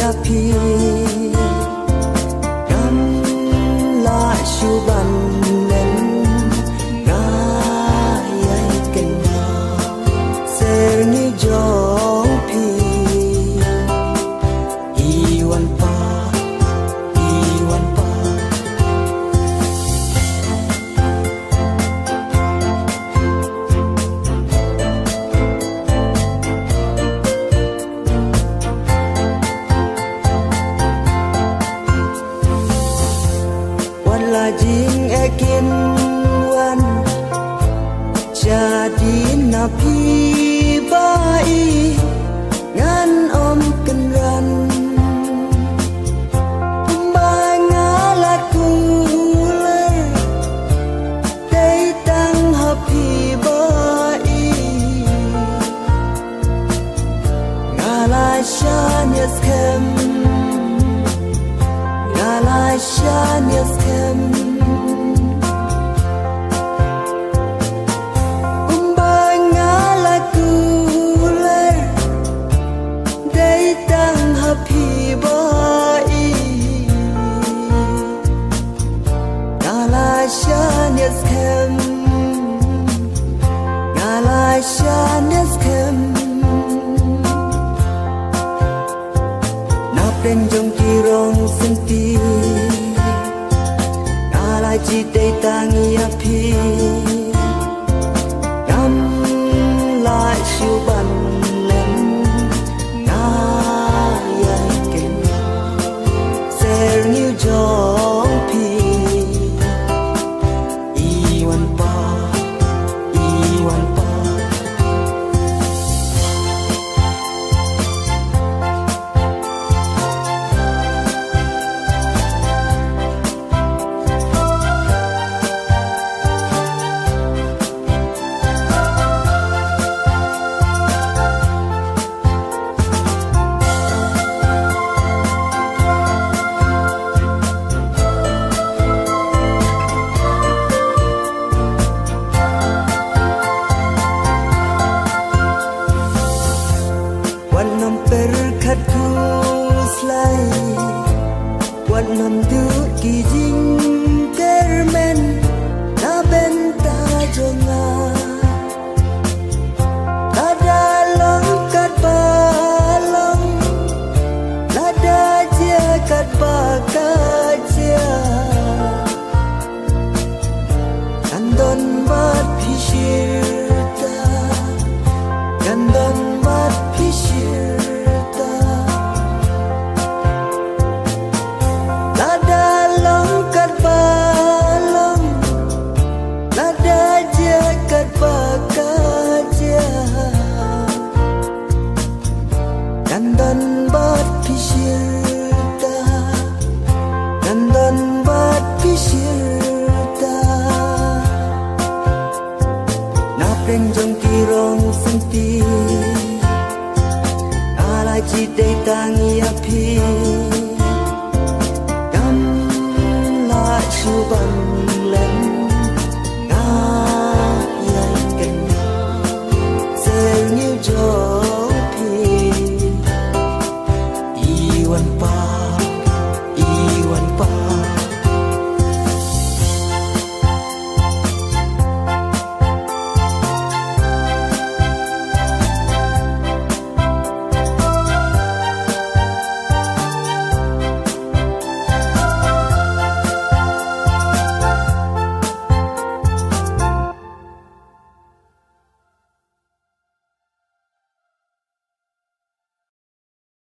ya phi gam la shu ban len ga yai ken na ser ni jong phi i wan pa la jing ekin wan jadi napi bai ngan om kenran bai ngalat kule dei tang happy bai ngala shan yes kem ngala shan yes kem Shanes kem ngala shanes kem na pen jong ki rong senti ngala ji dei tang ya phi gam la shu ban len na ya ken ser new jong phi Wanam perkatu slai Wanam du kijing kermen na benta jonga Lada longkat balong Lada dia kat bakaja Kandon bat pishirta Kandon bat pishirta Lada longkat balong Lada jagat bakaja Kandon bat pishirta Kandon bat pishirta Na penjong kirong senti ala ji dei tang ya phi gam la shu ban len ga yai ken ser new joy